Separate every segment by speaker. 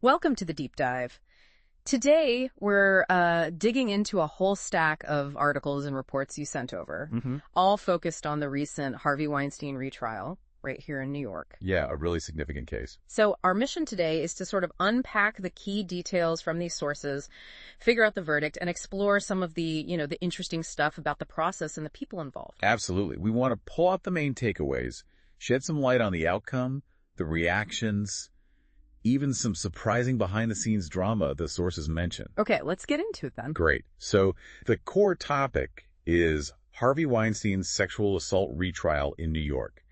Speaker 1: Welcome to the deep dive. Today, we're digging into a whole stack of articles and reports you sent over, all focused on the recent Harvey Weinstein retrial right here in New York.
Speaker 2: Yeah, a really significant case.
Speaker 1: So our mission today is to sort of unpack the key details from these sources, figure out the verdict, and explore some of the, the interesting stuff about the process and the people involved.
Speaker 2: Absolutely. We want to pull out the main takeaways, shed some light on the outcome, the reactions, even some surprising behind-the-scenes drama the sources mention.
Speaker 1: Okay, let's get into it then.
Speaker 2: Great. So the core topic is Harvey Weinstein's sexual assault retrial in New York.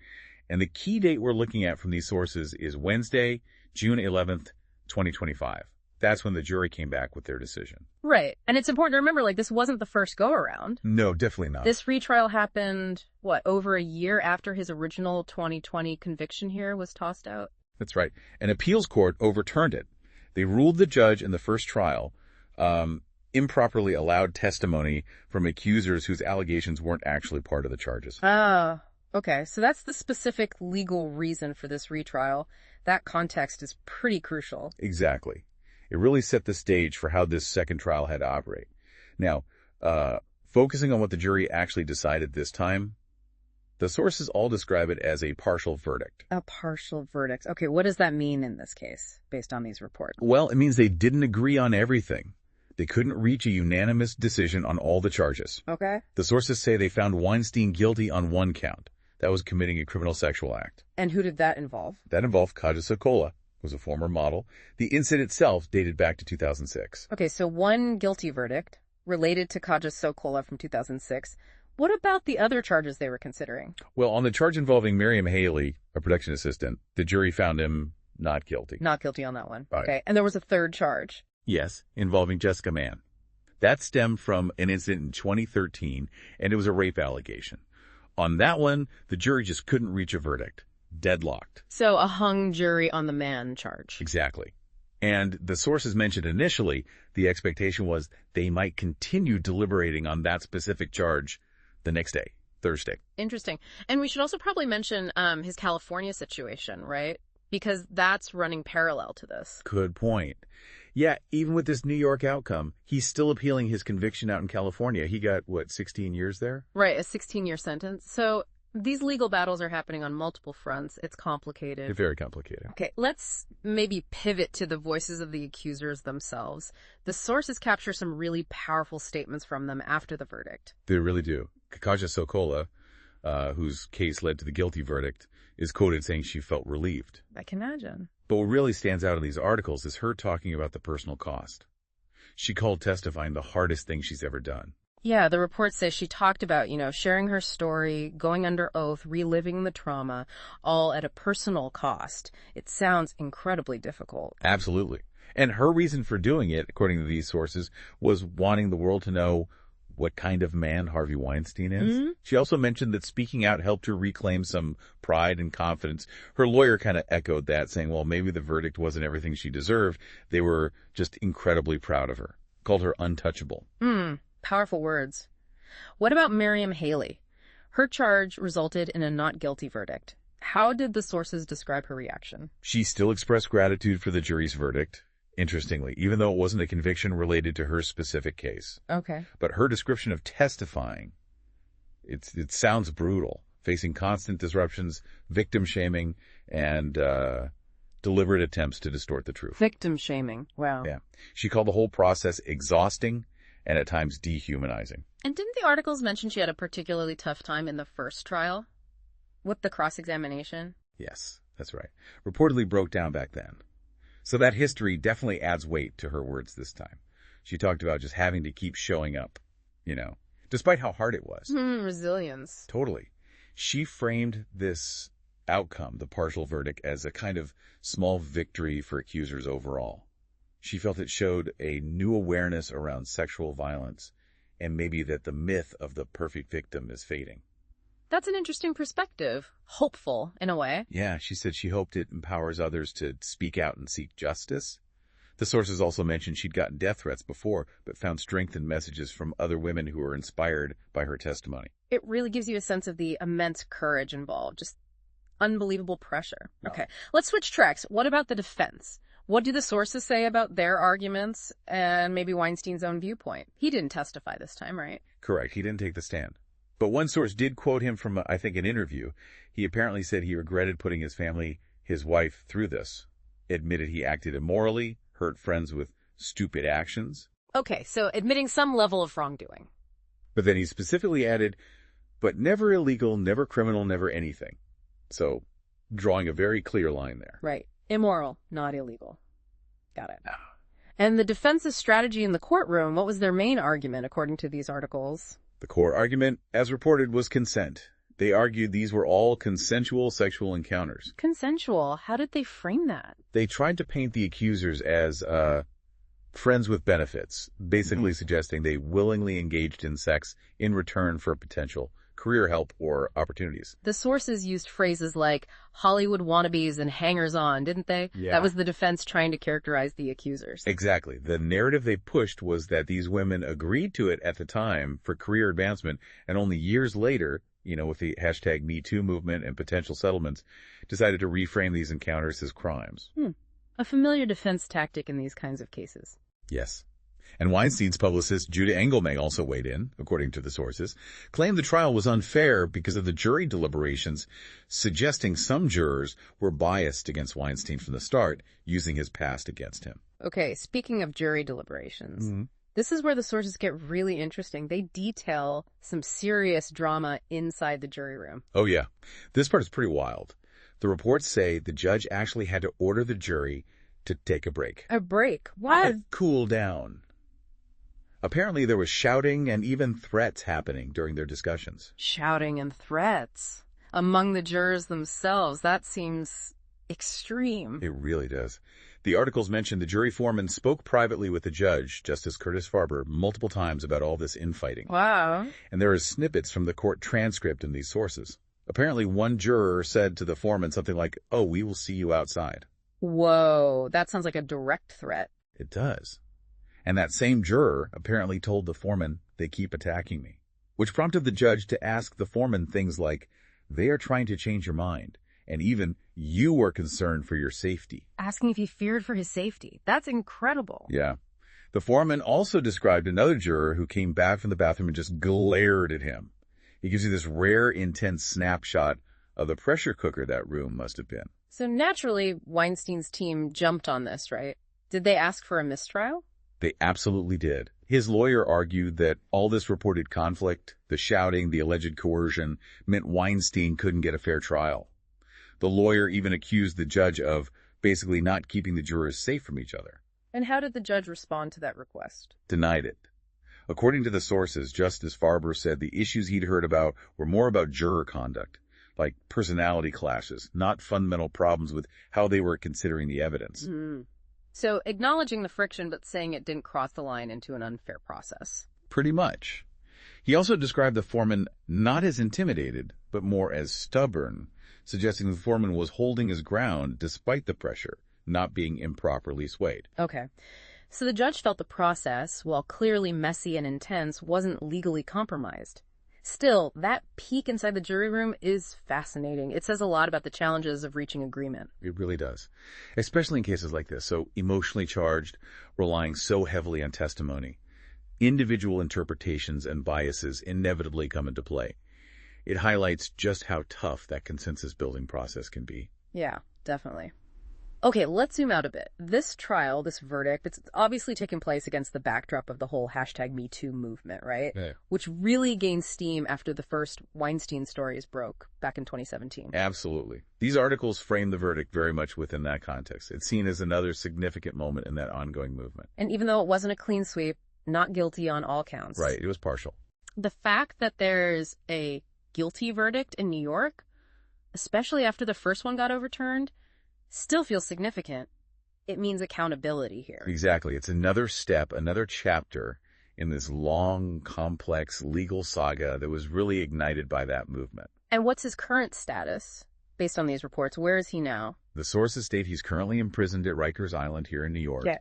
Speaker 2: And the key date we're looking at from these sources is Wednesday, June 11th, 2025. That's when the jury came back with their decision.
Speaker 1: Right. And it's important to remember, this wasn't the first go-around.
Speaker 2: No, definitely not.
Speaker 1: This retrial happened, over a year after his original 2020 conviction here was tossed out?
Speaker 2: That's right. An appeals court overturned it. They ruled the judge in the first trial improperly allowed testimony from accusers whose allegations weren't actually part of the charges.
Speaker 1: Oh, okay. So that's the specific legal reason for this retrial. That context is pretty crucial.
Speaker 2: Exactly. It really set the stage for how this second trial had to operate. Now, focusing on what the jury actually decided this time, the sources all describe it as a partial verdict.
Speaker 1: A partial verdict. Okay, what does that mean in this case, based on these reports?
Speaker 2: Well, it means they didn't agree on everything. They couldn't reach a unanimous decision on all the charges.
Speaker 1: Okay.
Speaker 2: The sources say they found Weinstein guilty on one count. That was committing a criminal sexual act.
Speaker 1: And who did that involve?
Speaker 2: That involved Kaja Sokola, who was a former model. The incident itself dated back to 2006.
Speaker 1: Okay, so one guilty verdict related to Kaja Sokola from 2006. What about the other charges they were considering?
Speaker 2: Well, on the charge involving Miriam, a production assistant, the jury found him not guilty.
Speaker 1: Not guilty on that one.
Speaker 2: Right.
Speaker 1: Okay. And there was a third charge.
Speaker 2: Yes, involving Jessica Mann. That stemmed from an incident in 2013, and it was a rape allegation. On that one, the jury just couldn't reach a verdict. Deadlocked.
Speaker 1: So a hung jury on the Mann charge.
Speaker 2: Exactly. And the sources mentioned initially, the expectation was they might continue deliberating on that specific charge the next day, Thursday.
Speaker 1: Interesting. And we should also probably mention his California situation, right? Because that's running parallel to this.
Speaker 2: Good point. Yeah, even with this New York outcome, he's still appealing his conviction out in California. He got, 16 years there?
Speaker 1: Right, a 16-year sentence. So these legal battles are happening on multiple fronts. It's complicated.
Speaker 2: They're very complicated.
Speaker 1: Okay, let's maybe pivot to the voices of the accusers themselves. The sources capture some really powerful statements from them after the verdict.
Speaker 2: They really do. Kaja Sokola, whose case led to the guilty verdict, is quoted saying she felt relieved.
Speaker 1: I can imagine.
Speaker 2: But what really stands out in these articles is her talking about the personal cost. She called testifying the hardest thing she's ever done.
Speaker 1: Yeah, the report says she talked about, sharing her story, going under oath, reliving the trauma, all at a personal cost. It sounds incredibly difficult.
Speaker 2: Absolutely. And her reason for doing it, according to these sources, was wanting the world to know what kind of man Harvey Weinstein is. She also mentioned that speaking out helped her reclaim some pride and confidence. Her lawyer kind of echoed that, saying, well, maybe the verdict wasn't everything she deserved. They were just incredibly proud of her. Called her untouchable.
Speaker 1: Powerful words. What about Miriam Haley? Her charge resulted in a not guilty verdict. How did the sources describe her reaction?
Speaker 2: She still expressed gratitude for the jury's verdict. Interestingly, even though it wasn't a conviction related to her specific case.
Speaker 1: Okay.
Speaker 2: But her description of testifying, it sounds brutal, facing constant disruptions, victim shaming, and deliberate attempts to distort the truth.
Speaker 1: Victim shaming. Wow.
Speaker 2: Yeah. She called the whole process exhausting and at times dehumanizing.
Speaker 1: And didn't the articles mention she had a particularly tough time in the first trial with the cross-examination?
Speaker 2: Yes, that's right. Reportedly broke down back then. So that history definitely adds weight to her words this time. She talked about just having to keep showing up, despite how hard it was.
Speaker 1: Resilience.
Speaker 2: Totally. She framed this outcome, the partial verdict, as a kind of small victory for accusers overall. She felt it showed a new awareness around sexual violence and maybe that the myth of the perfect victim is fading.
Speaker 1: That's an interesting perspective. Hopeful, in a way.
Speaker 2: Yeah, she said she hoped it empowers others to speak out and seek justice. The sources also mentioned she'd gotten death threats before, but found strength in messages from other women who were inspired by her testimony.
Speaker 1: It really gives you a sense of the immense courage involved, just unbelievable pressure.
Speaker 2: No.
Speaker 1: Okay, let's switch tracks. What about the defense? What do the sources say about their arguments and maybe Weinstein's own viewpoint? He didn't testify this time, right?
Speaker 2: Correct. He didn't take the stand. But one source did quote him from, I think, an interview. He apparently said he regretted putting his family, his wife, through this. Admitted he acted immorally, hurt friends with stupid actions.
Speaker 1: Okay, so admitting some level of wrongdoing.
Speaker 2: But then he specifically added, but never illegal, never criminal, never anything. So, drawing a very clear line there.
Speaker 1: Right. Immoral, not illegal. Got it. And the defense's strategy in the courtroom, what was their main argument, according to these articles?
Speaker 2: The core argument, as reported, was consent. They argued these were all consensual sexual encounters.
Speaker 1: Consensual? How did they frame that?
Speaker 2: They tried to paint the accusers as friends with benefits, basically suggesting they willingly engaged in sex in return for potential career help or opportunities.
Speaker 1: The sources used phrases like Hollywood wannabes and hangers-on, didn't they?
Speaker 2: Yeah.
Speaker 1: That was the defense trying to characterize the accusers.
Speaker 2: Exactly. The narrative they pushed was that these women agreed to it at the time for career advancement, and only years later, with the hashtag #MeToo movement and potential settlements, decided to reframe these encounters as crimes.
Speaker 1: A familiar defense tactic in these kinds of cases.
Speaker 2: Yes. And Weinstein's publicist, Judah Engelman, also weighed in, according to the sources, claimed the trial was unfair because of the jury deliberations, suggesting some jurors were biased against Weinstein from the start, using his past against him.
Speaker 1: Okay, speaking of jury deliberations, this is where the sources get really interesting. They detail some serious drama inside the jury room.
Speaker 2: Oh, yeah. This part is pretty wild. The reports say the judge actually had to order the jury to take a break.
Speaker 1: A break? What?
Speaker 2: Cool down. Apparently, there was shouting and even threats happening during their discussions.
Speaker 1: Shouting and threats among the jurors themselves. That seems extreme.
Speaker 2: It really does. The articles mentioned the jury foreman spoke privately with the judge, Justice Curtis Farber, multiple times about all this infighting.
Speaker 1: Wow.
Speaker 2: And there are snippets from the court transcript in these sources. Apparently, one juror said to the foreman something like, "Oh, we will see you outside."
Speaker 1: Whoa, that sounds like a direct threat.
Speaker 2: It does. And that same juror apparently told the foreman, "They keep attacking me," which prompted the judge to ask the foreman things like, "They are trying to change your mind," and even, "You are concerned for your safety."
Speaker 1: Asking if he feared for his safety. That's incredible.
Speaker 2: Yeah. The foreman also described another juror who came back from the bathroom and just glared at him. He gives you this rare, intense snapshot of the pressure cooker that room must have been.
Speaker 1: So naturally, Weinstein's team jumped on this, right? Did they ask for a mistrial?
Speaker 2: They absolutely did. His lawyer argued that all this reported conflict, the shouting, the alleged coercion, meant Weinstein couldn't get a fair trial. The lawyer even accused the judge of basically not keeping the jurors safe from each other.
Speaker 1: And how did the judge respond to that request?
Speaker 2: Denied it. According to the sources, Justice Farber said the issues he'd heard about were more about juror conduct, like personality clashes, not fundamental problems with how they were considering the evidence.
Speaker 1: So acknowledging the friction, but saying it didn't cross the line into an unfair process.
Speaker 2: Pretty much. He also described the foreman not as intimidated, but more as stubborn, suggesting the foreman was holding his ground despite the pressure, not being improperly swayed.
Speaker 1: Okay. So the judge felt the process, while clearly messy and intense, wasn't legally compromised. Still, that peek inside the jury room is fascinating. It says a lot about the challenges of reaching agreement.
Speaker 2: It really does, especially in cases like this, so emotionally charged, relying so heavily on testimony. Individual interpretations and biases inevitably come into play. It highlights just how tough that consensus-building process can be.
Speaker 1: Yeah, definitely. Okay, let's zoom out a bit. This trial, this verdict, it's obviously taken place against the backdrop of the whole #MeToo movement, right?
Speaker 2: Yeah.
Speaker 1: Which really gained steam after the first Weinstein stories broke back in 2017.
Speaker 2: Absolutely. These articles frame the verdict very much within that context. It's seen as another significant moment in that ongoing movement.
Speaker 1: And even though it wasn't a clean sweep, not guilty on all counts.
Speaker 2: Right, it was partial.
Speaker 1: The fact that there's a guilty verdict in New York, especially after the first one got overturned, still feels significant. It means accountability here.
Speaker 2: Exactly. It's another step, another chapter in this long, complex legal saga that was really ignited by that movement.
Speaker 1: And what's his current status? Based on these reports, where is he now?
Speaker 2: The sources state he's currently imprisoned at Rikers Island here in New York.
Speaker 1: Yeah.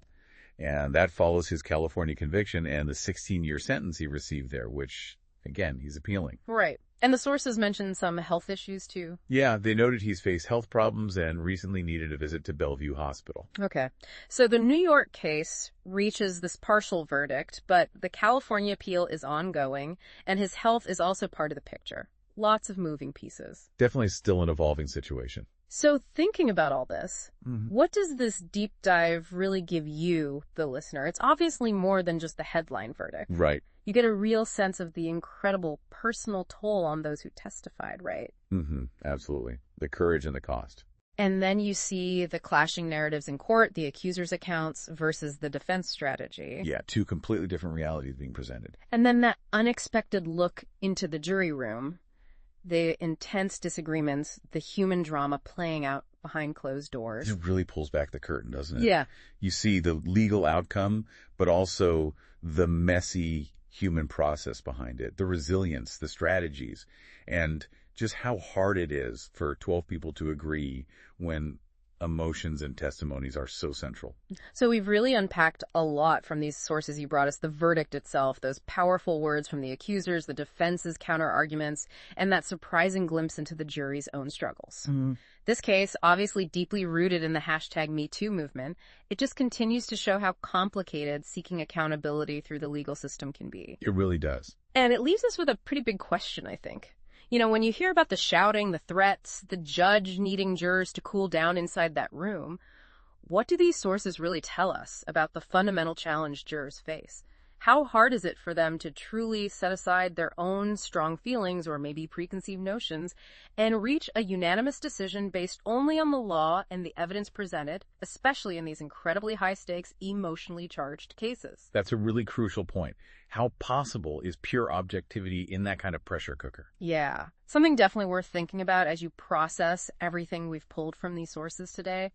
Speaker 2: And that follows his California conviction and the 16-year sentence he received there, which, again, he's appealing.
Speaker 1: Right. And the sources mentioned some health issues, too.
Speaker 2: Yeah, they noted he's faced health problems and recently needed a visit to Bellevue Hospital.
Speaker 1: Okay. So the New York case reaches this partial verdict, but the California appeal is ongoing, and his health is also part of the picture. Lots of moving pieces.
Speaker 2: Definitely still an evolving situation.
Speaker 1: So thinking about all this, what does this deep dive really give you, the listener? It's obviously more than just the headline verdict.
Speaker 2: Right.
Speaker 1: You get a real sense of the incredible personal toll on those who testified, right?
Speaker 2: Absolutely. The courage and the cost.
Speaker 1: And then you see the clashing narratives in court, the accuser's accounts versus the defense strategy.
Speaker 2: Yeah, two completely different realities being presented.
Speaker 1: And then that unexpected look into the jury room, the intense disagreements, the human drama playing out behind closed doors.
Speaker 2: It really pulls back the curtain, doesn't it?
Speaker 1: Yeah.
Speaker 2: You see the legal outcome, but also the messy human process behind it, the resilience, the strategies, and just how hard it is for 12 people to agree when emotions and testimonies are so central.
Speaker 1: So we've really unpacked a lot from these sources you brought us, the verdict itself, those powerful words from the accusers, the defense's counter-arguments, and that surprising glimpse into the jury's own struggles. This case, obviously deeply rooted in the hashtag #MeToo movement, it just continues to show how complicated seeking accountability through the legal system can be.
Speaker 2: It really does.
Speaker 1: And it leaves us with a pretty big question, I think. You know, when you hear about the shouting, the threats, the judge needing jurors to cool down inside that room, what do these sources really tell us about the fundamental challenge jurors face? How hard is it for them to truly set aside their own strong feelings or maybe preconceived notions and reach a unanimous decision based only on the law and the evidence presented, especially in these incredibly high-stakes, emotionally charged cases?
Speaker 2: That's a really crucial point. How possible is pure objectivity in that kind of pressure cooker?
Speaker 1: Yeah. Something definitely worth thinking about as you process everything we've pulled from these sources today.